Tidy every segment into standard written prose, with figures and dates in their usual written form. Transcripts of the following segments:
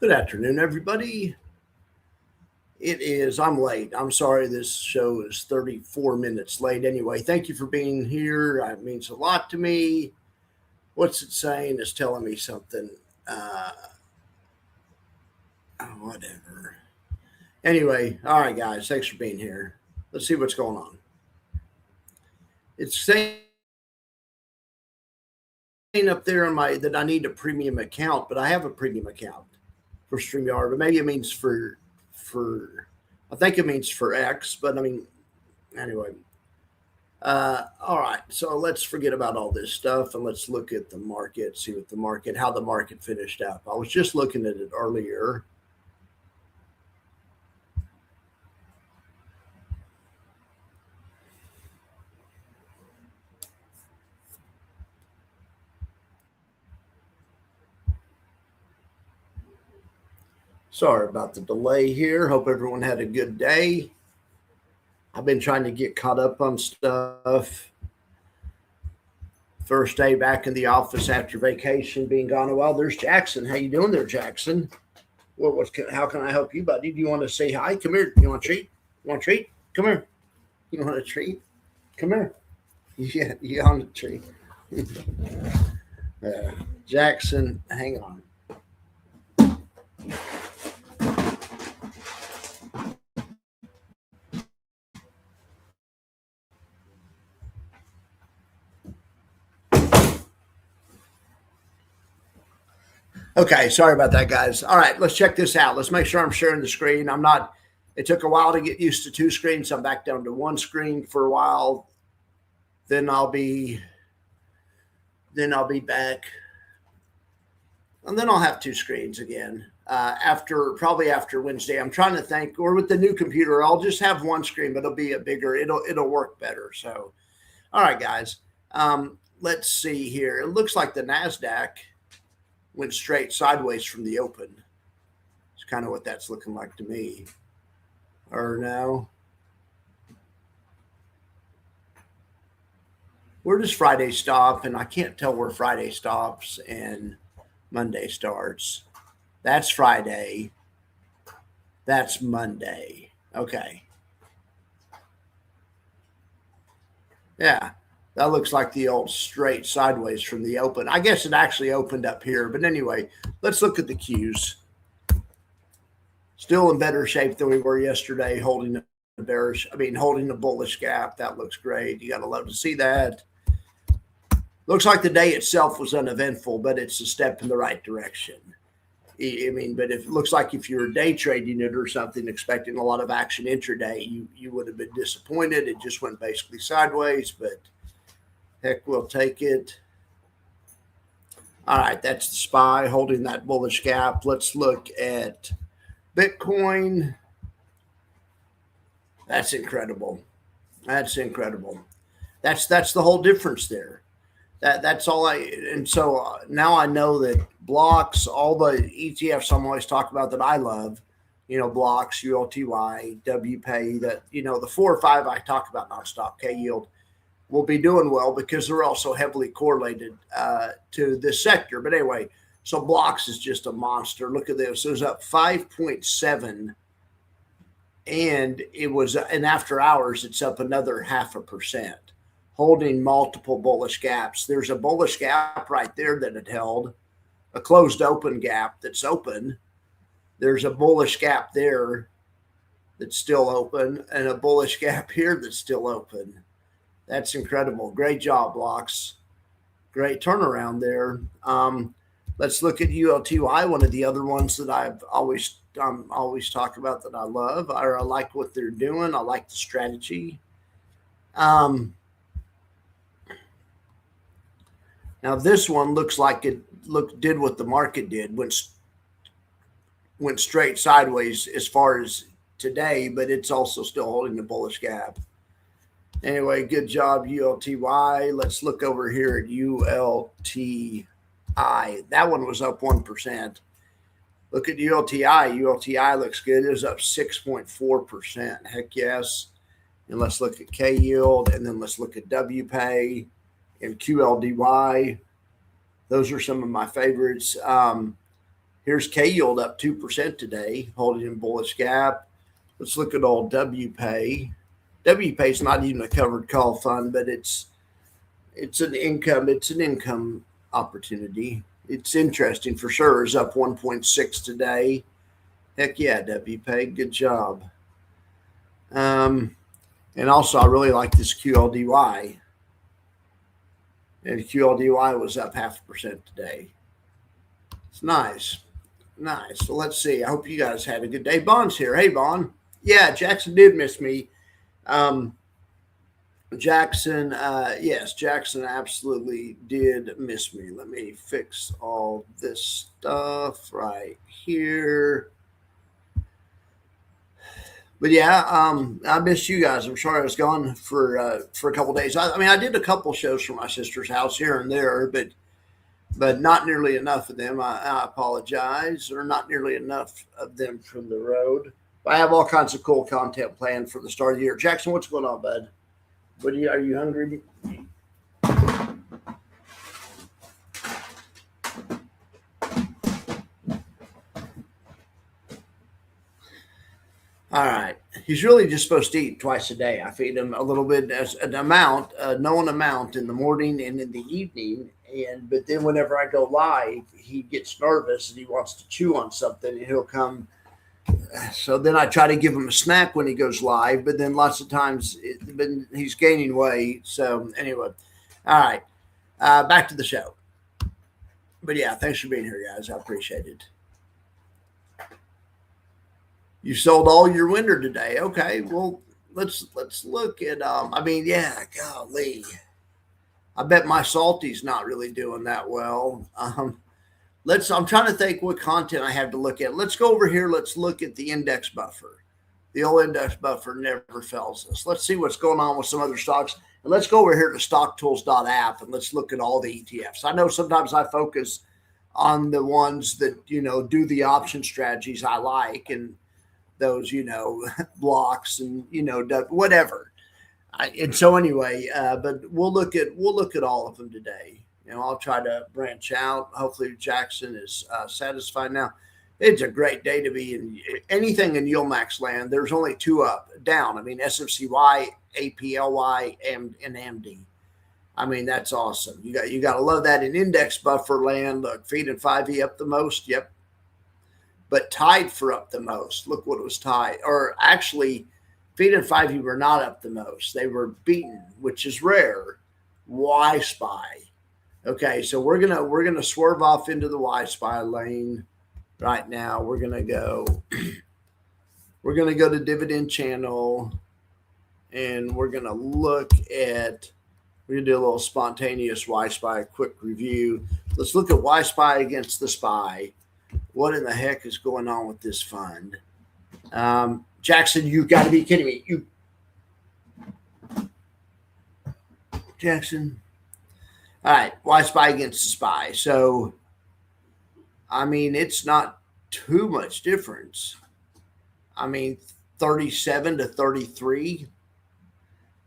Good afternoon, everybody. I'm late. I'm sorry this show is 34 minutes late. Anyway, thank you for being here. It means a lot to me. What's it saying? It's telling me something. Uh, Whatever. Anyway, all right, guys. Thanks for being here. Let's see what's going on. It's saying up there on my that I need a premium account, but I have a premium account for StreamYard. But maybe it means for I think it means for X, but I mean anyway. All right, so let's forget about all this stuff and let's look at the market, see what how the market finished up. I was just looking at it earlier. Sorry about the delay here. Hope everyone had a good day. I've been trying to get caught up on stuff. First day back in the office after vacation, being gone a while. There's Jackson. How you doing there, Jackson? How can I help you, buddy? Do you want to say hi? Come here. You want a treat? You want a treat? Come here. You want a treat? Come here. Yeah, you on a treat. Jackson, hang on. Okay, sorry about that, guys. All right, let's check this out. Let's make sure I'm sharing the screen. I'm not. It took a while to get used to two screens. So I'm back down to one screen for a while. Then I'll be back, and then I'll have two screens again. Probably after Wednesday. I'm trying to think, or with the new computer, I'll just have one screen, but it'll be a bigger. It'll work better. So, all right, guys. Let's see here. It looks like the Nasdaq went straight sideways from the open. It's kind of what that's looking like to me. Or no? Where does Friday stop? And I can't tell where Friday stops and Monday starts. That's Friday. That's Monday. Okay. Yeah. That looks like the old straight sideways from the open. I guess it actually opened up here. But anyway, let's look at the Qs. Still in better shape than we were yesterday, holding a bullish gap. That looks great. You got to love to see that. Looks like the day itself was uneventful, but it's a step in the right direction. But if it looks like if you were day trading it or something, expecting a lot of action intraday, you would have been disappointed. It just went basically sideways, but heck, we'll take it. All right, that's the SPY holding that bullish gap. Let's look at Bitcoin. That's incredible. That's incredible. That's the whole difference there. That's all and so now I know that blocks, all the ETFs I'm always talking about that I love, blocks, ULTY, WPay, that, the 4 or 5 I talk about nonstop, K yield, will be doing well because they're also heavily correlated to this sector. But anyway, so blocks is just a monster. Look at this. It was up 5.7, and after hours, it's up another 0.5%. Holding multiple bullish gaps. There's a bullish gap right there that it held, a closed open gap that's open. There's a bullish gap there that's still open, and a bullish gap here that's still open. That's incredible. Great job, blocks. Great turnaround there. Let's look at ULTY, one of the other ones that I've always talk about that I love. I like what they're doing. I like the strategy. Now this one looks like it did what the market did, went straight sideways as far as today, but it's also still holding the bullish gap. Anyway, good job, ULTY. Let's look over here at ULTI. That one was up 1%. Look at ULTI. ULTI looks good. It was up 6.4%. Heck yes. And let's look at K yield, and then let's look at WPay and QLDY. Those are some of my favorites. Here's K yield up 2% today, holding in bullish gap. Let's look at old WPay. WPay is not even a covered call fund, but it's an income opportunity. It's interesting for sure. It's up 1.6 today. Heck yeah, WPay, good job. And also, I really like this QLDY. And QLDY was up 0.5% today. It's nice. Nice. So let's see. I hope you guys had a good day. Bond's here. Hey, Bond. Yeah, Jackson did miss me. Jackson, yes, Jackson absolutely did miss me. Let me fix all this stuff right here. But yeah, I missed you guys. I'm sorry I was gone for a couple of days. I mean, I did a couple shows from my sister's house here and there, but not nearly enough of them. I apologize, or not nearly enough of them from the road. I have all kinds of cool content planned for the start of the year. Jackson, what's going on, bud? Are you hungry? All right. He's really just supposed to eat twice a day. I feed him a little bit as an amount, a known amount in the morning and in the evening. But then whenever I go live, he gets nervous and he wants to chew on something and he'll come. So then I try to give him a snack when he goes live, but then lots of times he's gaining weight. So anyway, all right, back to the show. But yeah, thanks for being here, guys. I appreciate it. You sold all your winter today. Okay, well let's look at. I mean, yeah, golly, I bet my salty's not really doing that well. I'm trying to think what content I have to look at. Let's go over here. Let's look at the index buffer. The old index buffer never fails us. Let's see what's going on with some other stocks. And let's go over here to stocktools.app and let's look at all the ETFs. I know sometimes I focus on the ones that, do the option strategies I like and those, blocks and, whatever. And so anyway, but we'll look at all of them today. I'll try to branch out. Hopefully Jackson is satisfied now. It's a great day to be in anything in Yieldmax land. There's only two down. I mean, SMCY, APLY, and AMD. I mean, that's awesome. You got to love that in index buffer land. Look, Feed and 5E up the most. Yep. But tied for up the most. Look what it was tied. Or actually, Feed and 5E were not up the most. They were beaten, which is rare. Y-SPY. Okay, so we're gonna swerve off into the Y-SPY lane right now. We're gonna go to dividend channel, and we're gonna do a little spontaneous Y-SPY quick review. Let's look at Y-SPY against the SPY. What in the heck is going on with this fund? Jackson, you got to be kidding me! Jackson. All right, Y-SPY against the SPY. So, I mean, it's not too much difference. I mean, 37 to 33,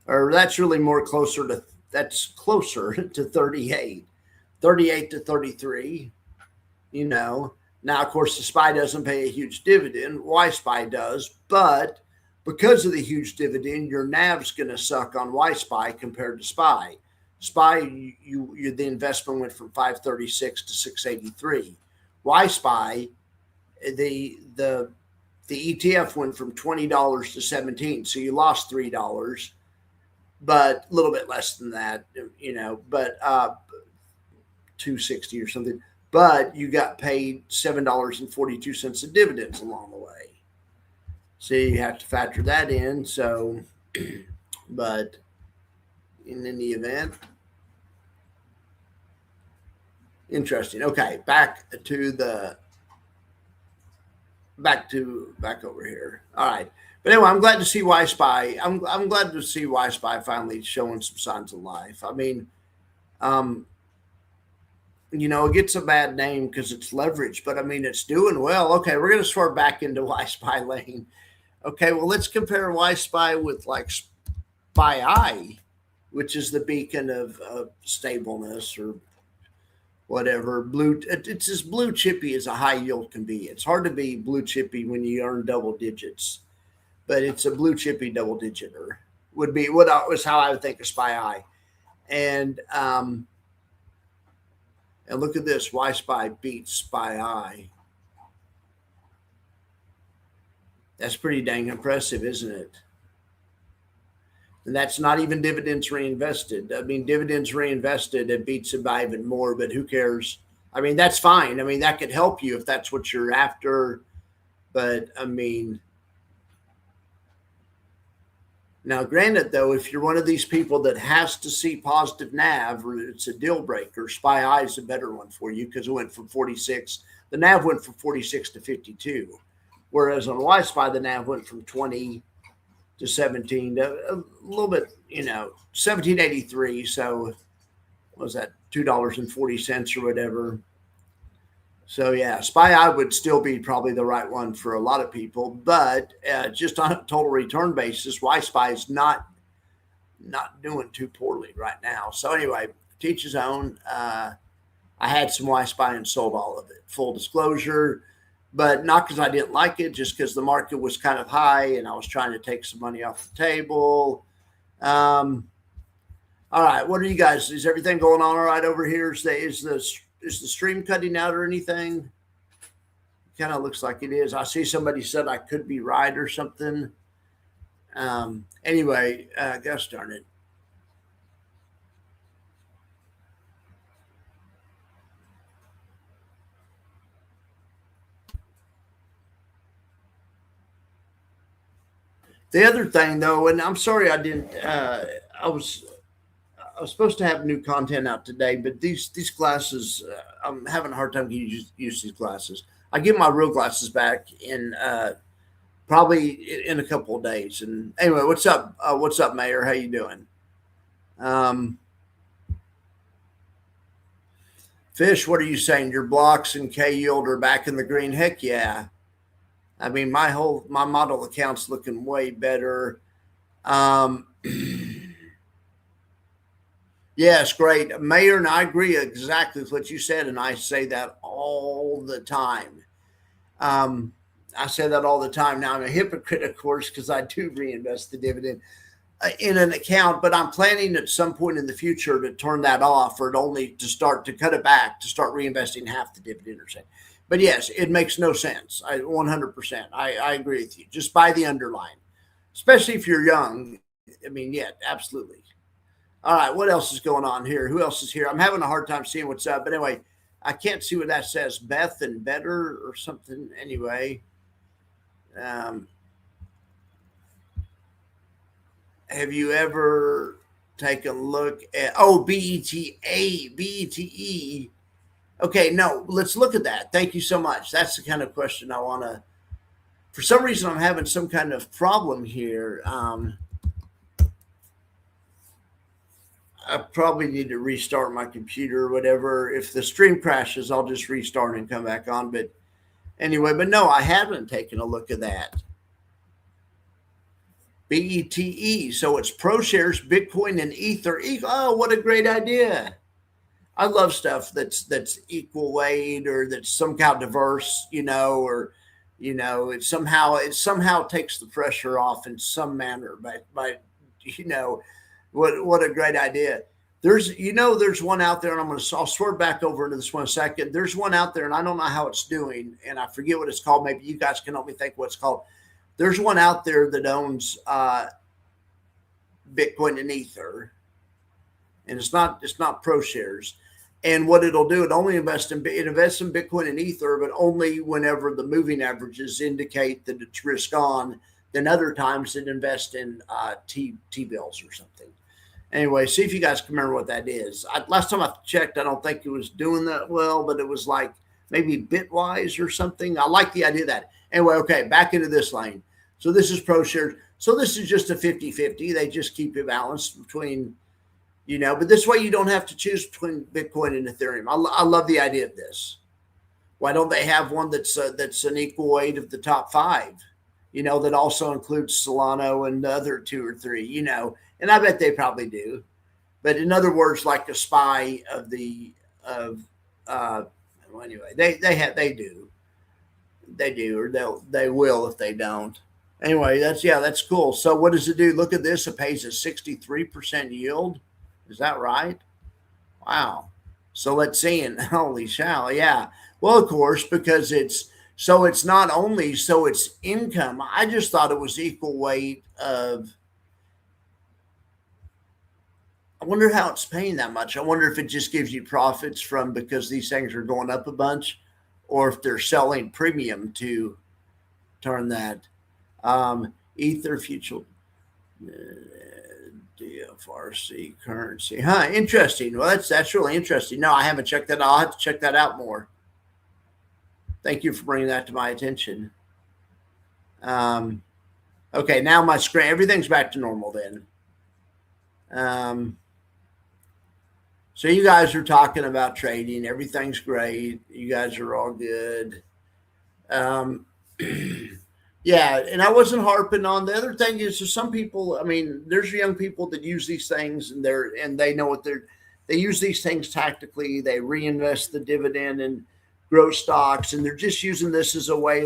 or that's really closer to 38. 38 to 33, Now, of course, the SPY doesn't pay a huge dividend. Y-SPY does, but because of the huge dividend, your NAV's going to suck on Y-SPY compared to SPY. SPY, the investment went from 536 to 683. Y-SPY, the ETF went from $20 to $17, so you lost $3, but a little bit less than that, but $260 or something. But you got paid $7.42 in dividends along the way. So you have to factor that in. So, but in any event, interesting. Okay, back over here. All right. But anyway, I'm glad to see Y-SPY. I'm glad to see Y-SPY finally showing some signs of life. I mean, it gets a bad name because it's leveraged, but I mean, it's doing well. Okay, we're going to swerve back into Y-SPY lane. Okay, well, let's compare Y-SPY with like SPY-I, which is the beacon of stableness or whatever. It's as blue chippy as a high yield can be. It's hard to be blue chippy when you earn double digits, but it's a blue chippy double digiter would be what was how I would think of SPY. And look at this, why SPY beats SPY. That's pretty dang impressive, isn't it? And that's not even dividends reinvested. I mean, dividends reinvested, it beats it by even more, but who cares? I mean, that's fine. I mean, that could help you if that's what you're after. But I mean, now granted, though, if you're one of these people that has to see positive NAV or it's a deal breaker, SPY is a better one for you because it went from 46. The NAV went from 46 to 52. Whereas on YSPY, the NAV went from 20 to 17 to a little bit, 1783. So what was that, $2.40 or whatever. So yeah, SPY would still be probably the right one for a lot of people, but just on a total return basis, YSPY is not doing too poorly right now. So anyway, teach his own. I had some YSPY and sold all of it, full disclosure, but not because I didn't like it, just because the market was kind of high and I was trying to take some money off the table. All right, what are you guys? Is everything going on all right over here? Is the stream cutting out or anything? Kind of looks like it is. I see somebody said I could be right or something. Anyway, gosh darn it. The other thing, though, and I'm sorry I didn't. I was supposed to have new content out today, but these glasses, I'm having a hard time getting use these glasses. I get my real glasses back in probably in a couple of days. And anyway, what's up? What's up, Mayor? How you doing? Fish, what are you saying? Your blocks and K yield are back in the green? Heck yeah. I mean, my model account's looking way better. Yes, great. Mayor, and I agree exactly with what you said, and I say that all the time. I say that all the time. Now, I'm a hypocrite, of course, because I do reinvest the dividend in an account, but I'm planning at some point in the future to turn that off or only to start to cut it back, to start reinvesting half the dividend or something. But yes, it makes no sense. 100%. I agree with you. Just buy the underlying, especially if you're young. I mean, yeah, absolutely. All right, what else is going on here? Who else is here? I'm having a hard time seeing what's up. But anyway, I can't see what that says. Beth and Better or something. Anyway, have you ever taken a look at, BETE? Okay, no, let's look at that. Thank you so much. That's the kind of question I want to, for some reason, I'm having some kind of problem here. I probably need to restart my computer or whatever. If the stream crashes, I'll just restart and come back on. But anyway, but no, I haven't taken a look at that. BETE. So it's ProShares, Bitcoin, and Ether. Oh, what a great idea. I love stuff that's equal weight or that's somehow diverse, or it somehow takes the pressure off in some manner. But what a great idea. There's one out there, and I'll swerve back over into this one a second. There's one out there, and I don't know how it's doing, and I forget what it's called. Maybe you guys can help me think what it's called. There's one out there that owns Bitcoin and Ether, and it's not ProShares. And what it'll do, it invests in Bitcoin and Ether, but only whenever the moving averages indicate that it's risk on. Then other times it invests in T-bills or something. Anyway, see if you guys can remember what that is. Last time I checked, I don't think it was doing that well, but it was like maybe Bitwise or something. I like the idea of that. Anyway, okay, back into this lane. So this is ProShares. So this is just a 50-50. They just keep it balanced between, but this way you don't have to choose between Bitcoin and Ethereum. I love the idea of this. Why don't they have one that's an equal weight of the top 5? That also includes Solana and the other 2 or 3, and I bet they probably do. But in other words, like a SPY of well, anyway, they do, or they will if they don't. Anyway, that's cool. So what does it do? Look at this. It pays a 63% yield. Is that right? Wow. So let's see. And holy cow, yeah. Well, of course, because it's not only so it's income. I just thought it was equal weight of. I wonder how it's paying that much. I wonder if it just gives you profits from because these things are going up a bunch, or if they're selling premium to turn that. Ether future DFRC currency. Huh, interesting. Well, that's really interesting. No, I haven't checked that out. I'll have to check that out more. Thank you for bringing that to my attention. Okay, now my screen, everything's back to normal then. So you guys are talking about trading. Everything's great. You guys are all good. Yeah, and I wasn't harping on the other thing is there's some people, I mean, there's young people that use these things and they know what they use these things tactically. They reinvest the dividend and grow stocks, and they're just using this as a way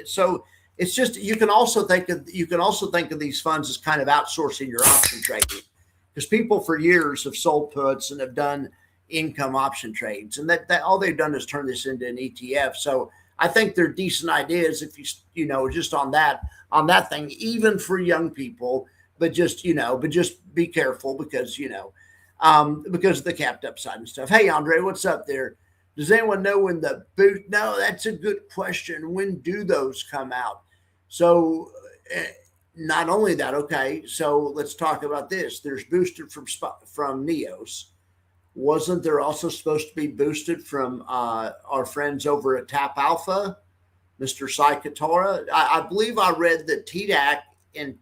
so it's just you can also think of these funds as kind of outsourcing your option trading. Because people for years have sold puts and have done income option trades, and that all they've done is turn this into an ETF. So I think they're decent ideas if just on that thing, even for young people. But just be careful because because of the capped upside and stuff. Hey Andre, what's up there? Does anyone know when the boot? No, that's a good question. When do those come out? So. Not only that, okay, so let's talk about this. There's boosted from Neos. Wasn't there also supposed to be boosted from our friends over at Tap Alpha, Mr. Sai Katora? I believe I read that TDAC and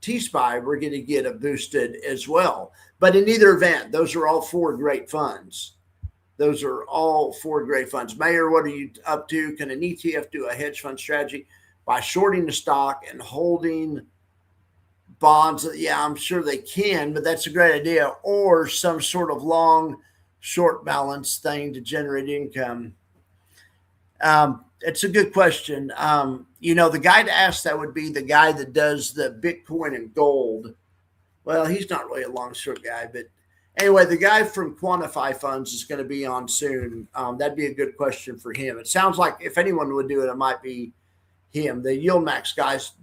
T-SPY were going to get a boosted as well. But in either event, those are all four great funds. Mayor, what are you up to? Can an ETF do a hedge fund strategy by shorting the stock and holding bonds? Yeah, I'm sure they can, but that's a great idea. Or some sort of long short balance thing to generate income. It's a good question. The guy to ask that would be the guy that does the Bitcoin and gold. Well, he's not really a long short guy, but anyway, the guy from Quantify Funds is going to be on soon. That'd be a good question for him. It sounds like if anyone would do it, it might be him. The Yield Max guys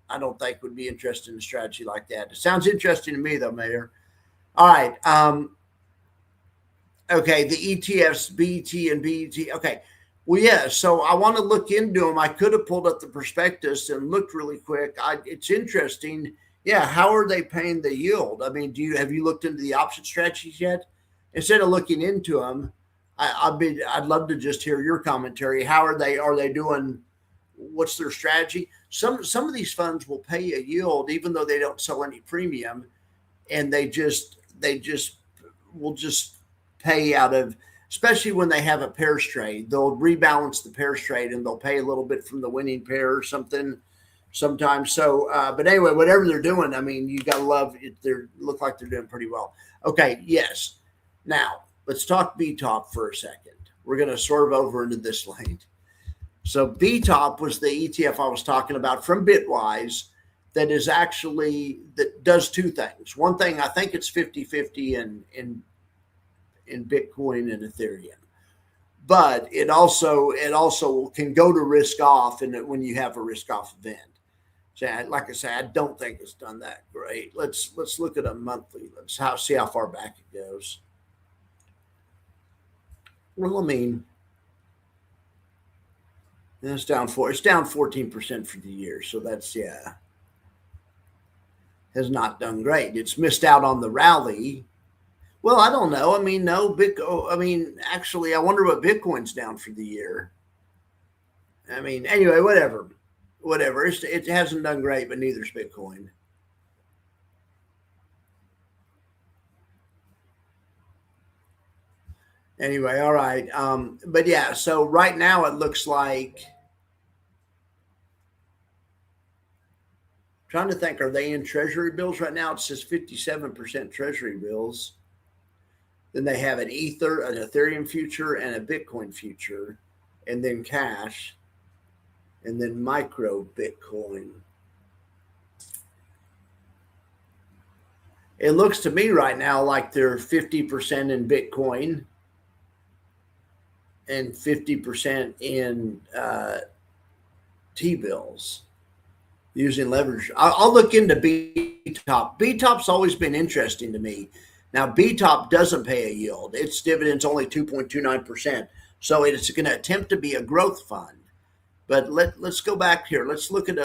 I don't think would be interested in a strategy like that. It sounds interesting to me though, Mayor. All right. Okay, the ETFs, BET and BET. Okay. Well, yeah. So I want to look into them. I could have pulled up the prospectus and looked really quick. It's interesting. Yeah. How are they paying the yield? I mean, have you looked into the option strategies yet? Instead of looking into them, I'd love to just hear your commentary. How are they doing? What's their strategy? Some of these funds will pay a yield even though they don't sell any premium, and they will just pay out of, especially when they have a pairs trade, they'll rebalance the pairs trade and they'll pay a little bit from the winning pair or something sometimes. So, but anyway, whatever they're doing, I mean, you got to love it. They look like they're doing pretty well. Okay. Yes. Now let's talk BTOP for a second. We're going to swerve over into this lane. So BTOP was the ETF I was talking about from Bitwise that does two things. One thing, I think it's 50-50 in Bitcoin and Ethereum, but it also can go to risk off when you have a risk off event. So like I say, I don't think it's done that great. Let's look at a monthly. Let's see how far back it goes. Well, I mean, it's down 14% for the year. So that's, has not done great. It's missed out on the rally. Well, I don't know. I mean, no, actually, I wonder what Bitcoin's down for the year. I mean, anyway, whatever. It hasn't done great, but neither's Bitcoin. Anyway, all right. But yeah, so right now it looks like, trying to think, are they in treasury bills right now? It says 57% treasury bills. Then they have an Ether, an Ethereum future, and a Bitcoin future, and then cash, and then micro Bitcoin. It looks to me right now like they're 50% in Bitcoin and 50% in T-bills using leverage. I'll look into BTOP. BTOP's always been interesting to me. Now, BTOP doesn't pay a yield. Its dividend's only 2.29%. So it's going to attempt to be a growth fund. But let's go back here. Let's look at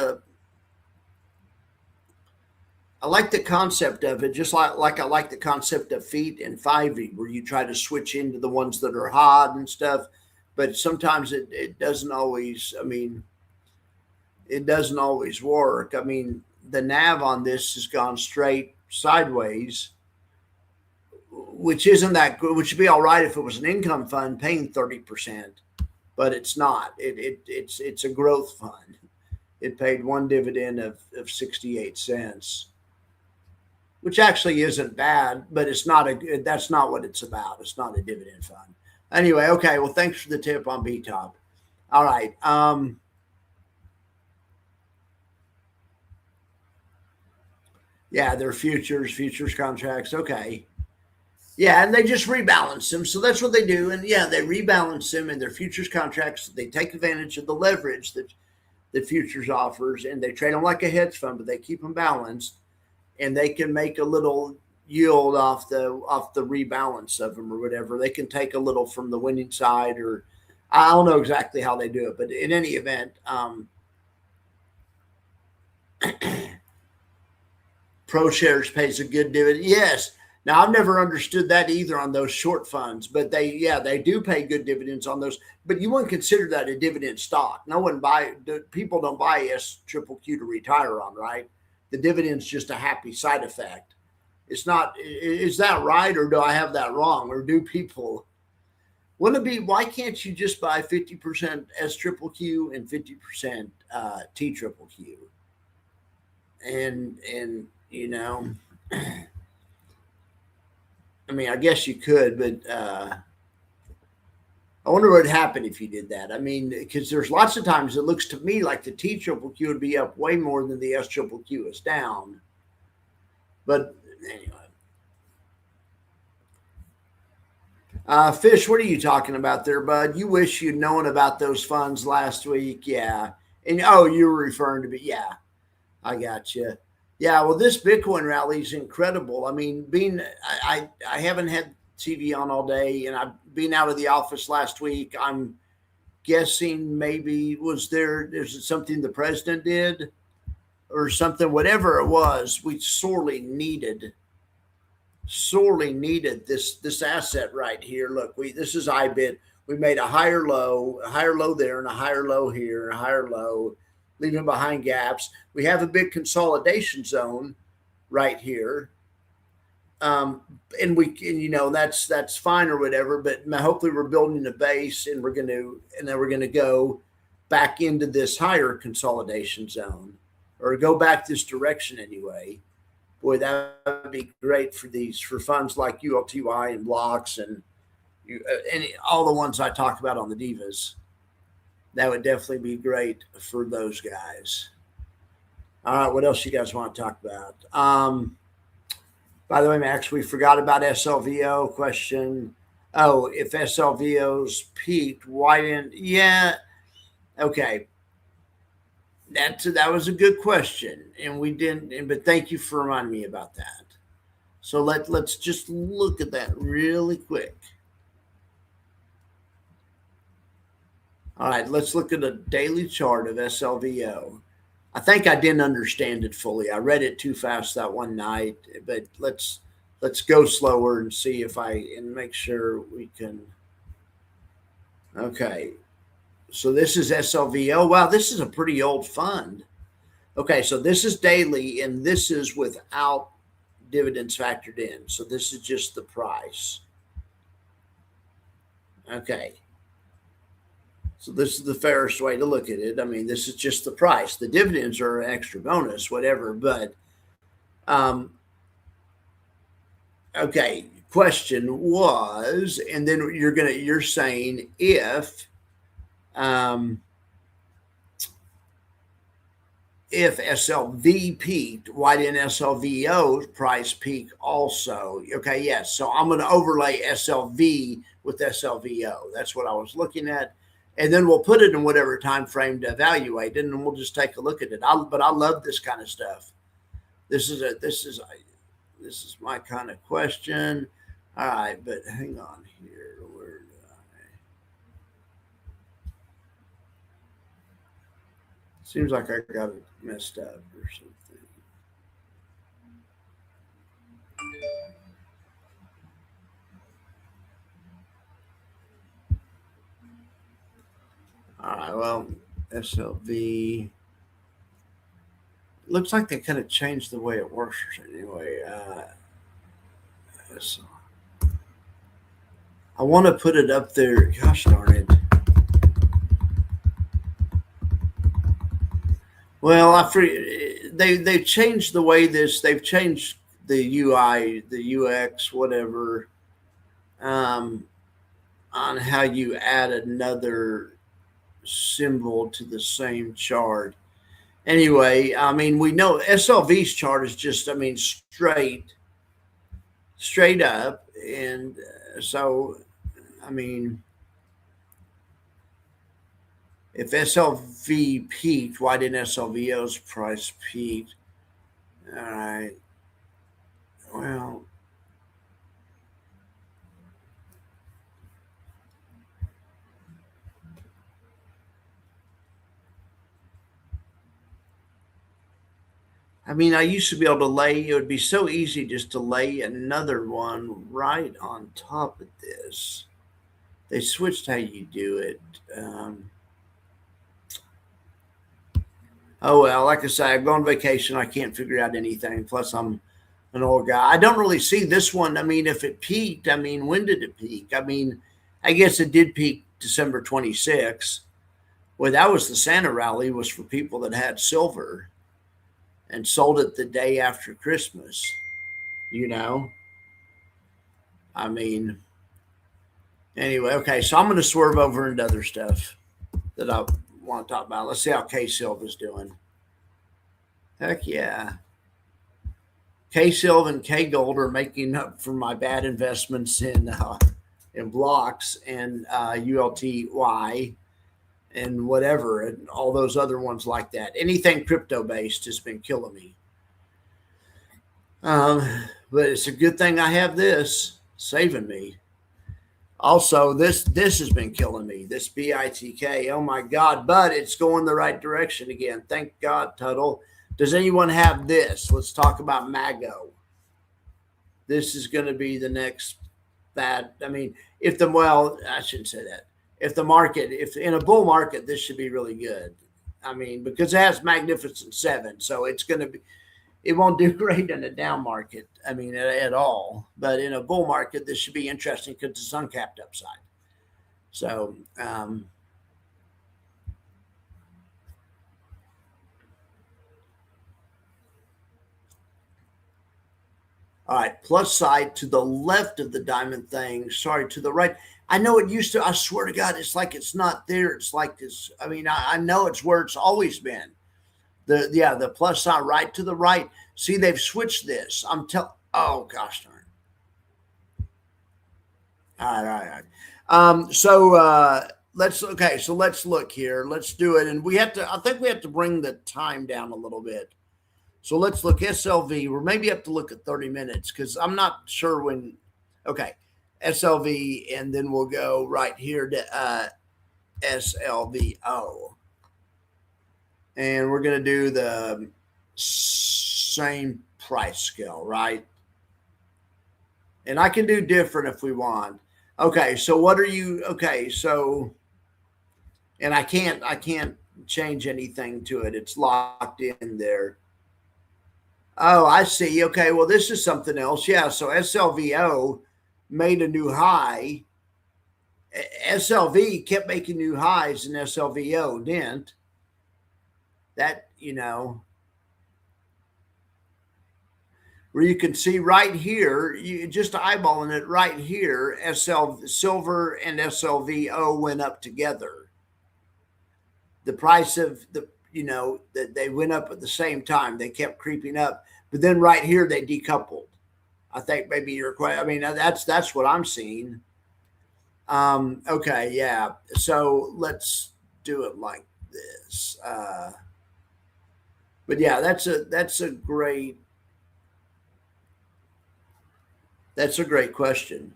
I like the concept of it, just like I like the concept of FEET and 5e, where you try to switch into the ones that are hot and stuff. But sometimes it doesn't always, it doesn't always work. The NAV on this has gone straight sideways, which isn't that good, which would be all right if it was an income fund paying 30%, but it's not. It's a growth fund. It paid one dividend of 68 cents, which actually isn't bad, but that's not what it's about. It's not a dividend fund. Anyway, okay, well, thanks for the tip on BTOP. All right. Yeah, they're futures contracts. Okay. Yeah, and they just rebalance them. So that's what they do. And yeah, they rebalance them in their futures contracts. They take advantage of the leverage that futures offers, and they trade them like a hedge fund, but they keep them balanced, and they can make a little yield off the rebalance of them or whatever. They can take a little from the winning side, or I don't know exactly how they do it, but in any event, ProShares pays a good dividend. Yes. Now, I've never understood that either on those short funds, but they do pay good dividends on those. But you wouldn't consider that a dividend stock. People don't buy SQQQ to retire on, right? The dividend's just a happy side effect. It's not. Is that right, or do I have that wrong, or do people? Wouldn't it be? Why can't you just buy 50% SQQQ and 50% TQQQ? And I guess you could, but I wonder what would happen if you did that. Because there's lots of times it looks to me like the TQQQ would be up way more than the SQQQ is down. But anyway. Fish, what are you talking about there, bud? You wish you'd known about those funds last week. Yeah. And you were referring to me. Yeah, I got you. Yeah, well, this Bitcoin rally is incredible. I haven't had TV on all day, and I've been out of the office last week. I'm guessing maybe there's something the president did or something, whatever it was. We sorely needed this asset right here. Look, this is IBIT. We made a higher low there, and a higher low here, and a higher low, leaving behind gaps. We have a big consolidation zone right here. And that's fine or whatever, but hopefully we're building a base, and then we're going to go back into this higher consolidation zone, or go back this direction anyway. Boy, that would be great for funds like ULTY and blocks and all the ones I talk about on the Divas. That would definitely be great for those guys. All right, what else you guys want to talk about? By the way, Max, we forgot about SLVO question. Oh, if SLVO's peaked, why didn't? Yeah, okay. That was a good question, and we didn't. But thank you for reminding me about that. So let's just look at that really quick. All right, let's look at a daily chart of SLVO. I think I didn't understand it fully. I read it too fast that one night, but let's go slower and see and make sure we can. Okay, so this is SLVO. Wow, this is a pretty old fund. Okay, so this is daily, and this is without dividends factored in. So this is just the price. Okay. So this is the fairest way to look at it. This is just the price. The dividends are an extra bonus, whatever. But, okay, question was, and then you're saying if SLV peaked, why didn't SLVO's price peak also? Okay, yes. So I'm going to overlay SLV with SLVO. That's what I was looking at. And then we'll put it in whatever time frame to evaluate it, and we'll just take a look at it. But I love this kind of stuff. This is my kind of question. All right, but hang on here. Seems like I got it messed up or something. All right, well, SLV. Looks like they kind of changed the way it works anyway. So I want to put it up there. Gosh darn it. Well, they've changed the way they've changed the UI, the UX, whatever, on how you add another symbol to the same chart. Anyway, I mean, we know SLV's chart is just, I mean, straight up. And so, I mean, if SLV peaked, why didn't SLVO's price peak? All right. Well, I mean, I used to be able to lay, it would be so easy just to lay another one right on top of this. They switched how you do it. Oh, well, like I say, I've gone on vacation. I can't figure out anything. Plus, I'm an old guy. I don't really see this one. I mean, if it peaked, I mean, when did it peak? I mean, I guess it did peak December 26th. Well, that was the Santa rally, was for people that had silver and sold it the day after Christmas. You know, I mean, anyway, okay. So I'm going to swerve over into other stuff that I want to talk about. Let's see how K Silva's doing. Heck yeah. K Silva and K Gold are making up for my bad investments in blocks and ULTY and whatever, and all those other ones like that. Anything crypto based has been killing me. But it's a good thing I have this saving me. Also, this has been killing me. This BITK, oh my God! But it's going the right direction again. Thank God, Tuttle. Does anyone have this? Let's talk about Mago. This is going to be the next bad. I mean, I shouldn't say that. If in a bull market, this should be really good. I mean, because it has Magnificent Seven, so it's going to be. It won't do great in a down market. I mean, at all. But in a bull market, this should be interesting because it's uncapped upside. So, all right, plus side to the left of the diamond thing. Sorry, to the right. I know it used to. I swear to God, it's like it's not there. It's like this. I mean, I know it's where it's always been. The plus sign right to the right. See, they've switched this. Oh gosh darn. All right. So let's look here. Let's do it, and I think we have to bring the time down a little bit. So let's look SLV. We maybe have to look at 30 minutes because I'm not sure when. Okay, SLV, and then we'll go right here to SLVO. And we're going to do the same price scale, right? And I can do different if we want. Okay, so what are you? Okay, so, and I can't change anything to it. It's locked in there. Oh, I see. Okay, well, this is something else. Yeah, so SLVO made a new high. SLV kept making new highs, and SLVO didn't. That, where you can see right here, you just eyeballing it right here, silver and SLVO went up together. The price of that they went up at the same time. They kept creeping up, but then right here they decoupled. I think maybe your question. I mean, that's what I'm seeing. Okay, yeah. So let's do it like this. But yeah, that's a great question.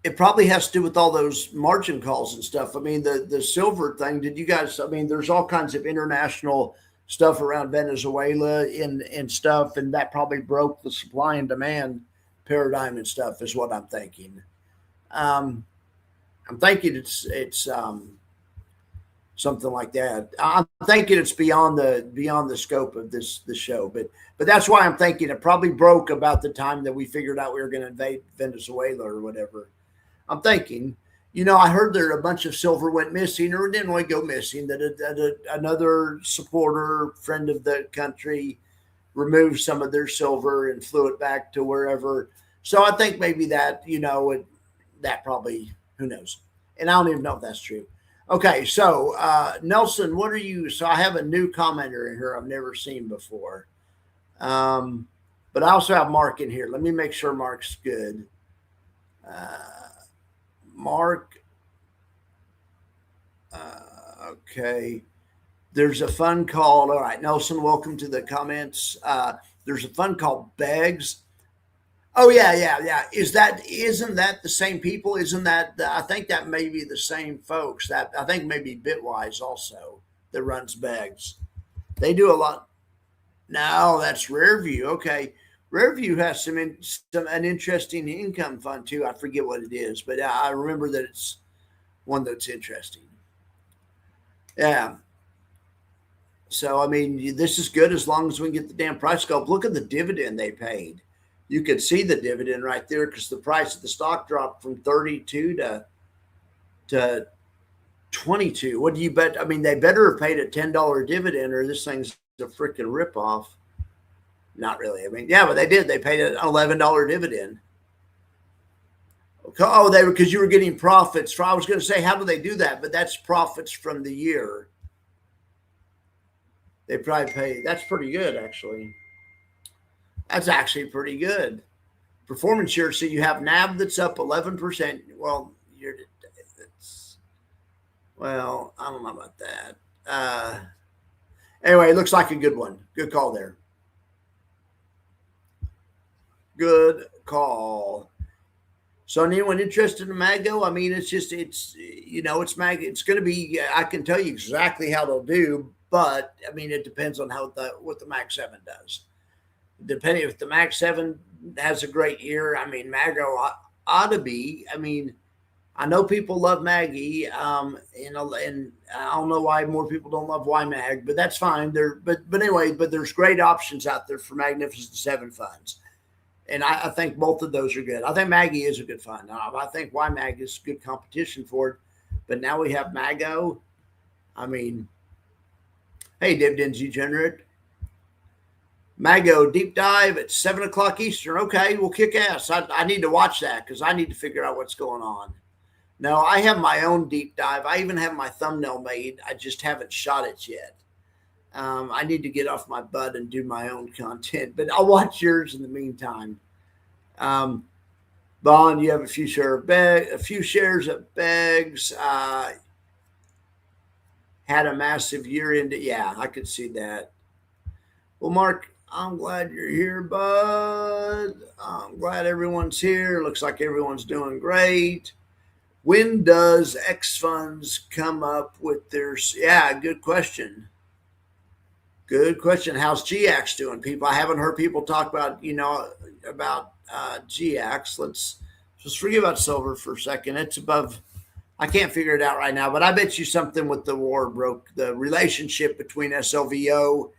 It probably has to do with all those margin calls and stuff. I mean, the silver thing. Did you guys? I mean, there's all kinds of international stuff around Venezuela and stuff, and that probably broke the supply and demand paradigm and stuff. Is what I'm thinking. Um, I'm thinking it's something like that. I'm thinking it's beyond the scope of this show, but that's why I'm thinking it probably broke about the time that we figured out we were going to invade Venezuela or whatever. I'm thinking, I heard there a bunch of silver went missing or didn't really go missing. That another supporter, friend of the country, removed some of their silver and flew it back to wherever. So I think maybe that probably, who knows, and I don't even know if that's true. Okay, so Nelson, what are you? So I have a new commenter in here I've never seen before, but I also have Mark in here. Let me make sure Mark's good. Mark, okay. There's a fund called. All right, Nelson, welcome to the comments. There's a fund called Begs. Oh yeah. Isn't that the same people? Isn't that I think that may be the same folks. That I think maybe Bitwise also that runs Begs. They do a lot. No, that's Rareview. Okay, Rareview has an interesting income fund too. I forget what it is, but I remember that it's one that's interesting. Yeah. So I mean, this is good as long as we can get the damn price go up. Look at the dividend they paid. You could see the dividend right there because the price of the stock dropped from 32 to 22. What do you bet? I mean, they better have paid a $10 dividend or this thing's a freaking ripoff. Not really. I mean, yeah, but they did. They paid an $11 dividend. Oh, they were because you were getting profits. I was going to say, how do they do that? But that's profits from the year. They probably pay. That's pretty good, actually. That's actually pretty good. Performance share. So you have NAV that's up 11%. Well, I don't know about that. Anyway, it looks like a good one. Good call there. Good call. So anyone interested in Mago? I mean, it's Mago. It's going to be. I can tell you exactly how they'll do, but I mean, it depends on what the Mag 7 does. Depending if the Mag 7 has a great year, I mean, Mago ought to be. I mean, I know people love Maggie, and I don't know why more people don't love YMAG, but that's fine. But anyway, there's great options out there for Magnificent Seven funds, and I think both of those are good. I think Maggie is a good fund. I think YMAG is good competition for it, but now we have Mago. I mean, hey, dividends degenerate. Mago deep dive at 7:00 Eastern. Okay, we'll kick ass. I need to watch that because I need to figure out what's going on. No, I have my own deep dive. I even have my thumbnail made. I just haven't shot it yet. I need to get off my butt and do my own content, but I'll watch yours in the meantime. Bond, you have a few shares of Begs. Had a massive year into. Yeah, I could see that. Well, Mark, I'm glad you're here, bud. I'm glad everyone's here. Looks like everyone's doing great. When does X Funds come up with their? Yeah, good question. Good question. How's GX doing, people? I haven't heard people talk about GX. Let's just forget about silver for a second. It's above. I can't figure it out right now, but I bet you something with the war broke the relationship between SLVO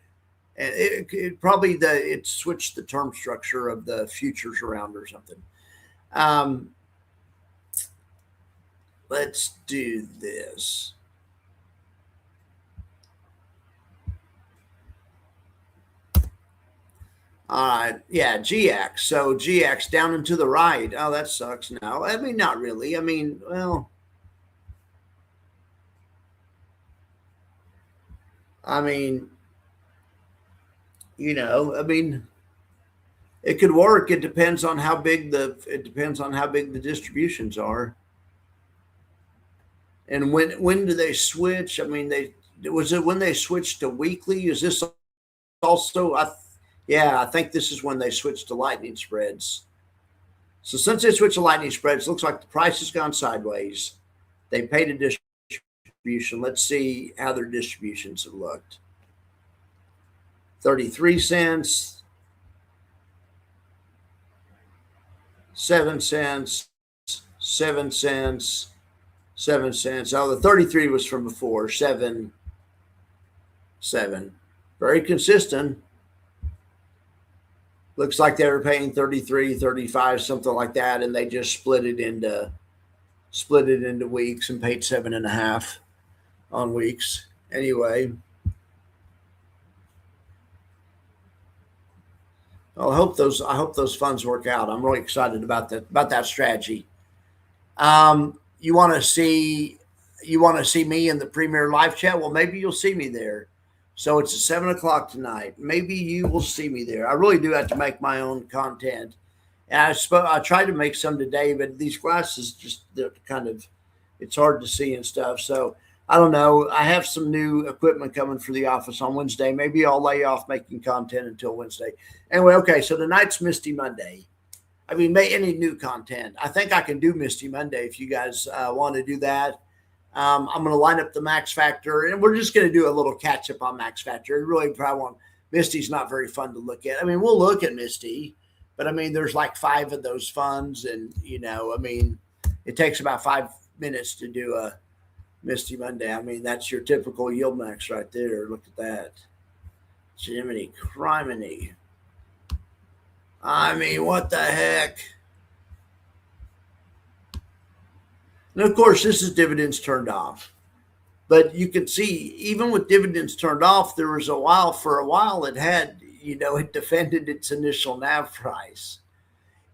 and it switched the term structure of the futures around or something. Let's do this. All right. Yeah, GX. So GX down and to the right. Oh, that sucks now. I mean, not really. I mean, well, I mean, I mean, it could work. It depends on how big the distributions are. And when do they switch? I mean, they was it when they switched to weekly? Is this also yeah, I think this is when they switched to lightning spreads. So since they switched to lightning spreads, it looks like the price has gone sideways. They paid a distribution. Let's see how their distributions have looked. 33 cents, 7 cents, 7 cents, 7 cents. Oh, the 33 was from before. 7, 7. Very consistent. Looks like they were paying 33, 35, something like that, and they just split it into weeks and paid 7.5 on weeks. Anyway, I hope those funds work out. I'm really excited about that strategy. You want to see me in the Premier live chat? Well, maybe you'll see me there. So it's at 7 o'clock tonight. Maybe you will see me there. I really do have to make my own content. And I tried to make some today, but these glasses they're kind of, it's hard to see and stuff. So I don't know. I have some new equipment coming for the office on Wednesday. Maybe I'll lay off making content until Wednesday. Anyway, okay. So tonight's Misty Monday. I mean, any new content. I think I can do Misty Monday if you guys want to do that. I'm going to line up the Max Factor, and we're just going to do a little catch up on Max Factor. It really probably won't. Misty's not very fun to look at. I mean, we'll look at Misty, but I mean, there's like 5 of those funds, and I mean, it takes about 5 minutes to do a Misty Monday. I mean, that's your typical yield max right there. Look at that. Jiminy criminy. I mean, what the heck? And of course, this is dividends turned off. But you can see, even with dividends turned off, there was for a while, it had, it defended its initial NAV price,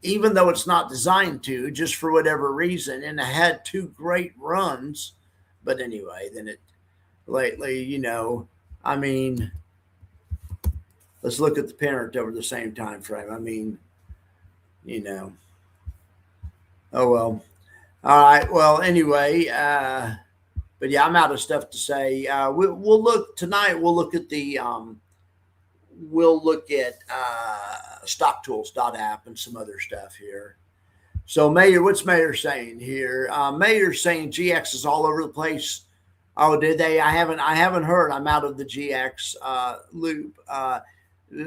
even though it's not designed to, just for whatever reason. And it had 2 great runs. But anyway, then lately, I mean, let's look at the parent over the same time frame. I mean, oh well. All right. Well, anyway, but yeah, I'm out of stuff to say. We'll look tonight. We'll look at StockTools.app and some other stuff here. So Mayor, what's Mayor saying here? Mayor's saying GX is all over the place. Oh, did they? I haven't heard. I'm out of the GX loop.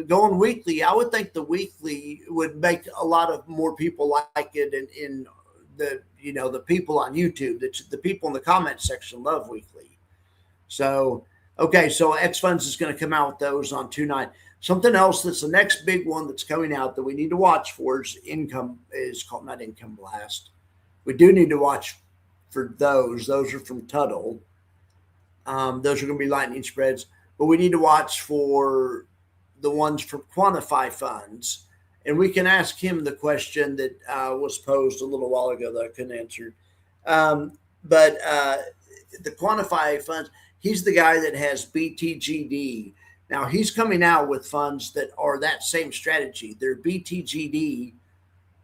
Going weekly, I would think the weekly would make a lot of more people like it in the the people on YouTube. The people in the comment section love weekly. So okay, so X Funds is going to come out with those on 2/9. Something else that's the next big one that's coming out that we need to watch for is called not Income Blast. We do need to watch for those. Those are from Tuttle. Those are going to be lightning spreads, but we need to watch for the ones from Quantify Funds. And we can ask him the question that was posed a little while ago that I couldn't answer. But the Quantify Funds, he's the guy that has BTGD. Now he's coming out with funds that are that same strategy. They're BTGD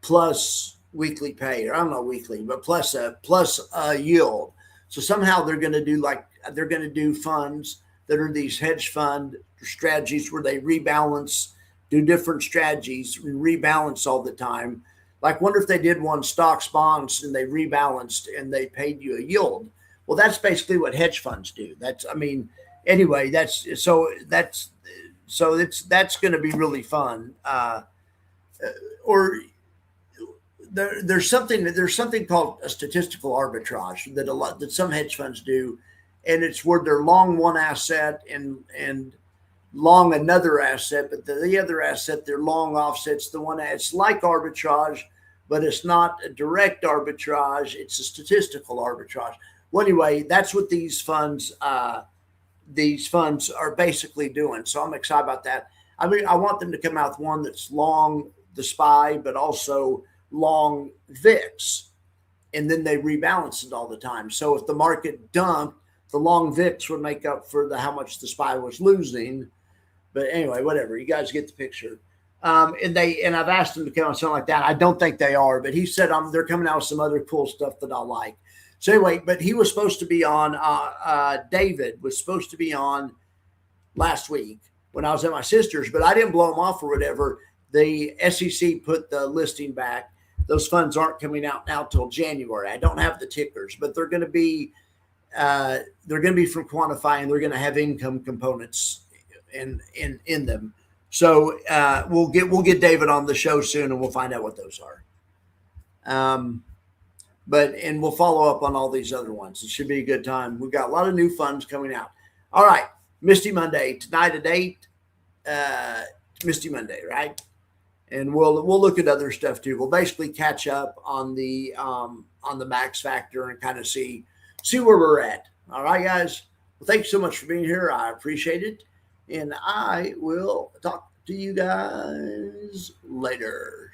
plus weekly pay, or I don't know weekly, but plus a yield. So somehow they're going to do funds that are these hedge fund strategies where they rebalance, do different strategies, and rebalance all the time. Like, wonder if they did one stocks, bonds, and they rebalanced and they paid you a yield. Well, that's basically what hedge funds do. Anyway, that's going to be really fun. Or there's something called a statistical arbitrage that some hedge funds do, and it's where they're long one asset and long another asset, but the other asset they're long offsets the one. It's like arbitrage, but it's not a direct arbitrage. It's a statistical arbitrage. Well, anyway, that's what these funds are basically doing. So I'm excited about that. I mean, I want them to come out with one that's long the SPY, but also long VIX, and then they rebalance it all the time. So if the market dumped, the long VIX would make up for how much the SPY was losing. But anyway, whatever. You guys get the picture. And I've asked them to come on something like that. I don't think they are, but he said they're coming out with some other cool stuff that I like. So anyway, but he was supposed to be on. David was supposed to be on last week when I was at my sister's, but I didn't blow him off or whatever. The SEC put the listing back. Those funds aren't coming out now till January. I don't have the tickers, but they're going to be from Quantify, and they're going to have income components in them. So we'll get David on the show soon, and we'll find out what those are. And we'll follow up on all these other ones. It should be a good time. We've got a lot of new funds coming out. All right, Misty Monday tonight at 8. Misty Monday, right? And we'll look at other stuff too. We'll basically catch up on the max factor and kind of see where we're at. All right, guys. Well, thank you so much for being here. I appreciate it. And I will talk to you guys later.